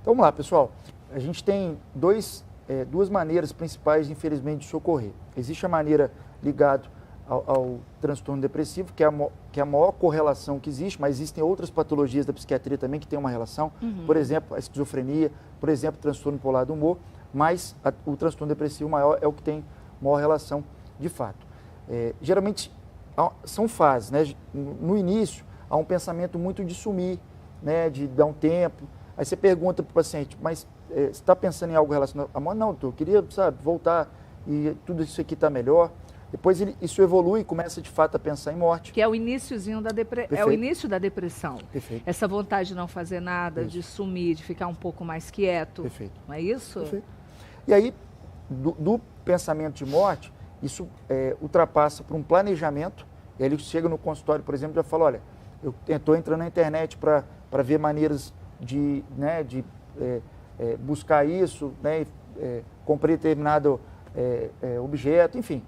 Então vamos lá, pessoal. A gente tem duas maneiras principais, infelizmente, de socorrer. Existe a maneira ligada ao transtorno depressivo, que é a maior correlação que existe, mas existem outras patologias da psiquiatria também que têm uma relação. Por exemplo, a esquizofrenia, por exemplo, o transtorno bipolar do humor, mas o transtorno depressivo maior é o que tem maior relação de fato. Geralmente são fases, né? No início há um pensamento muito de sumir, né? De dar um tempo. Aí você pergunta para o paciente, mas você está pensando em algo relacionado à morte? Não, doutor, eu queria, sabe, voltar e tudo isso aqui está melhor. Depois isso evolui e começa de fato a pensar em morte. Que é o iniciozinho da depressão. É o início da depressão. Perfeito. Essa vontade de não fazer nada, Isso. de sumir, de ficar um pouco mais quieto. Perfeito. Não é isso? Perfeito. E aí, do pensamento de morte, isso ultrapassa para um planejamento. Ele chega no consultório, por exemplo, e já fala, olha, eu estou entrando na internet para ver maneiras de buscar isso, né, comprei determinado objeto, enfim.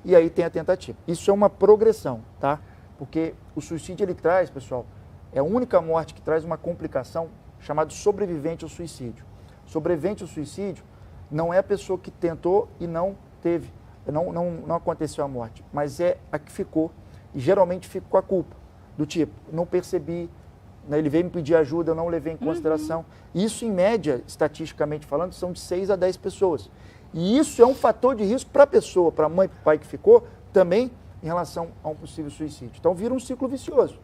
E aí tem a tentativa. Isso é uma progressão, tá? Porque o suicídio, ele traz, pessoal, é a única morte que traz uma complicação chamada sobrevivente ao suicídio. Sobrevivente ao suicídio não é a pessoa que tentou e não teve, não aconteceu a morte, mas é a que ficou, e geralmente fica com a culpa, do tipo, não percebi, né, ele veio me pedir ajuda, eu não levei em consideração. Isso, em média, estatisticamente falando, são de 6 a 10 pessoas. E isso é um fator de risco para a pessoa, para a mãe, para o pai que ficou, também em relação a um possível suicídio. Então vira um ciclo vicioso.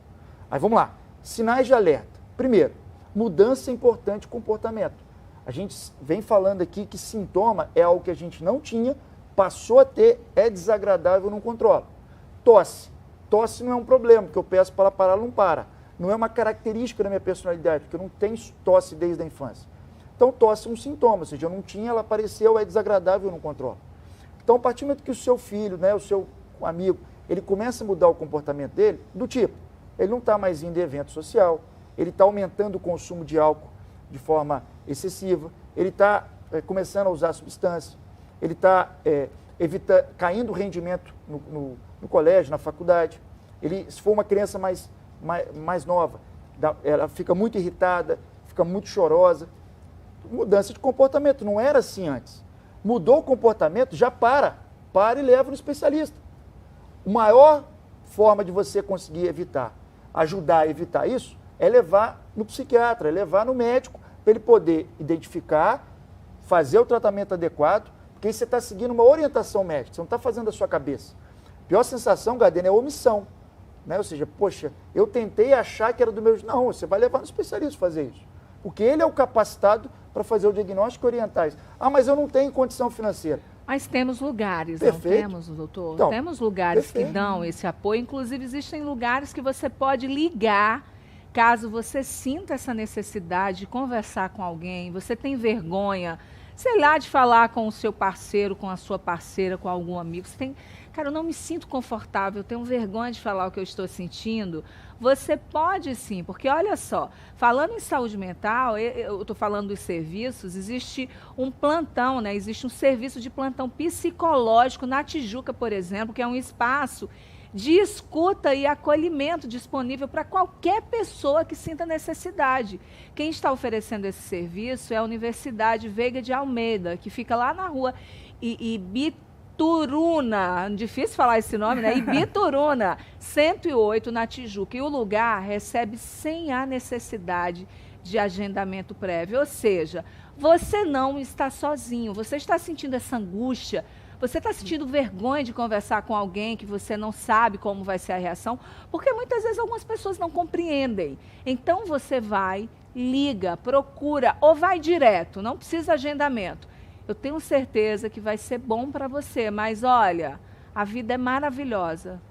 Aí vamos lá, sinais de alerta. Primeiro, mudança importante de comportamento. A gente vem falando aqui que sintoma é algo que a gente não tinha, passou a ter, é desagradável, não controla. Tosse. Tosse não é um problema, porque eu peço para ela parar, ela não para. Não é uma característica da minha personalidade, porque eu não tenho tosse desde a infância. Então, tosse é um sintoma, ou seja, eu não tinha, ela apareceu, é desagradável, eu não controlo. Então, a partir do momento que o seu filho, né, o seu amigo, ele começa a mudar o comportamento dele, do tipo, ele não está mais indo em evento social, ele está aumentando o consumo de álcool de forma excessiva, ele está começando a usar substância, ele está caindo o rendimento no colégio, na faculdade. Ele, se for uma criança mais nova, ela fica muito irritada, fica muito chorosa. Mudança de comportamento, não era assim antes. Mudou o comportamento, já para e leva no especialista. A maior forma de você conseguir ajudar a evitar isso, é levar no psiquiatra, é levar no médico, para ele poder identificar, fazer o tratamento adequado, porque aí você está seguindo uma orientação médica, você não está fazendo da sua cabeça. A pior sensação, Gardênia, é omissão. Né? Ou seja, poxa, eu tentei achar que era do meu... Não, você vai levar no especialista fazer isso. Porque ele é o capacitado para fazer o diagnóstico e orientar isso. Ah, mas eu não tenho condição financeira. Mas temos lugares, Perfeito. Não temos, doutor? Então, temos lugares perfeito. que dão esse apoio. Inclusive, existem lugares que você pode ligar, caso você sinta essa necessidade de conversar com alguém, você tem vergonha, sei lá, de falar com o seu parceiro, com a sua parceira, com algum amigo. Você tem, cara, eu não me sinto confortável, eu tenho vergonha de falar o que eu estou sentindo. Você pode sim, porque olha só, falando em saúde mental, eu estou falando dos serviços, existe um plantão, né? Existe um serviço de plantão psicológico na Tijuca, por exemplo, que é um espaço de escuta e acolhimento disponível para qualquer pessoa que sinta necessidade. Quem está oferecendo esse serviço é a Universidade Veiga de Almeida, que fica lá na rua Ibituruna, difícil falar esse nome, né? Ibituruna, 108 na Tijuca. E o lugar recebe sem a necessidade de agendamento prévio. Ou seja, você não está sozinho, você está sentindo essa angústia, você está sentindo vergonha de conversar com alguém que você não sabe como vai ser a reação, porque muitas vezes algumas pessoas não compreendem. Então você vai, liga, procura ou vai direto, não precisa agendamento. Eu tenho certeza que vai ser bom para você, mas olha, a vida é maravilhosa.